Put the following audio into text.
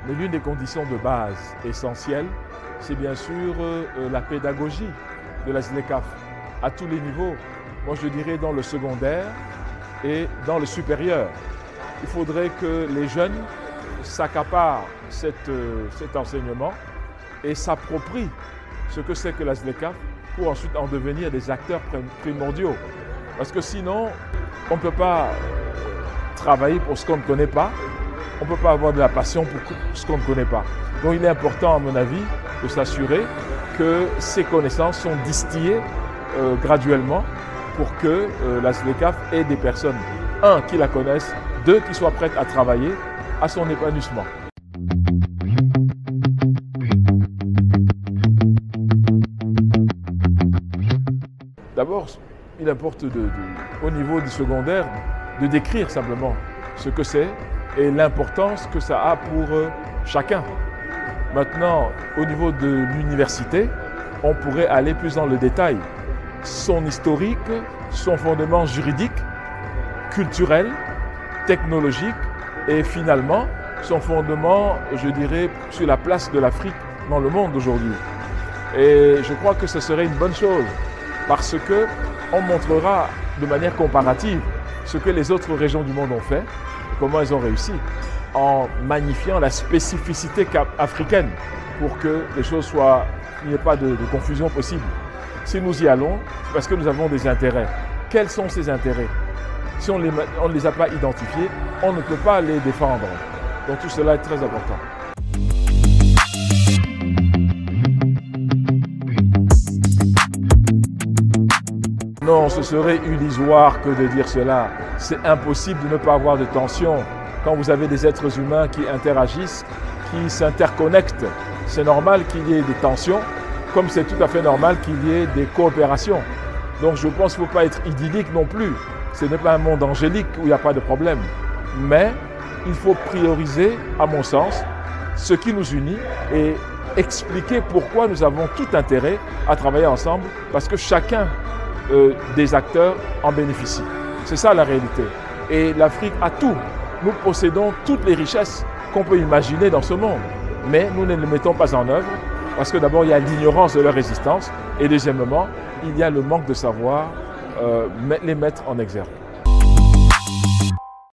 Mais l'une des conditions de base essentielles, c'est bien sûr la pédagogie de la SLECAF à tous les niveaux. Moi, je dirais dans le secondaire et dans le supérieur. Il faudrait que les jeunes s'accaparent cet enseignement et s'approprient ce que c'est que la SLECAF pour ensuite en devenir des acteurs primordiaux. Parce que sinon, on ne peut pas travailler pour ce qu'on ne connaît pas, on ne peut pas avoir de la passion pour ce qu'on ne connaît pas. Donc il est important, à mon avis, de s'assurer que ces connaissances sont distillées graduellement pour que la SLECAF ait des personnes, un, qui la connaissent, deux, qui soient prêtes à travailler à son épanouissement. D'abord, il importe au niveau du secondaire de décrire simplement ce que c'est et l'importance que ça a pour chacun. Maintenant, au niveau de l'université, on pourrait aller plus dans le détail. Son historique, son fondement juridique, culturel, technologique et finalement son fondement, je dirais, sur la place de l'Afrique dans le monde aujourd'hui. Et je crois que ce serait une bonne chose parce qu'on montrera de manière comparative ce que les autres régions du monde ont fait, comment elles ont réussi, en magnifiant la spécificité africaine pour que les choses soient, il n'y ait pas de confusion possible. Si nous y allons, c'est parce que nous avons des intérêts. Quels sont ces intérêts? Si on ne les a pas identifiés, on ne peut pas les défendre. Donc tout cela est très important. Non, ce serait illusoire que de dire cela. C'est impossible de ne pas avoir de tension. Quand vous avez des êtres humains qui interagissent, qui s'interconnectent, c'est normal qu'il y ait des tensions, comme c'est tout à fait normal qu'il y ait des coopérations. Donc je pense qu'il ne faut pas être idyllique non plus. Ce n'est pas un monde angélique où il n'y a pas de problème. Mais il faut prioriser, à mon sens, ce qui nous unit et expliquer pourquoi nous avons tout intérêt à travailler ensemble, parce que chacun des acteurs en bénéficie. C'est ça la réalité. Et l'Afrique a tout. Nous possédons toutes les richesses qu'on peut imaginer dans ce monde. Mais nous ne les mettons pas en œuvre parce que d'abord il y a l'ignorance de leur résistance et deuxièmement il y a le manque de savoir les mettre en exergue.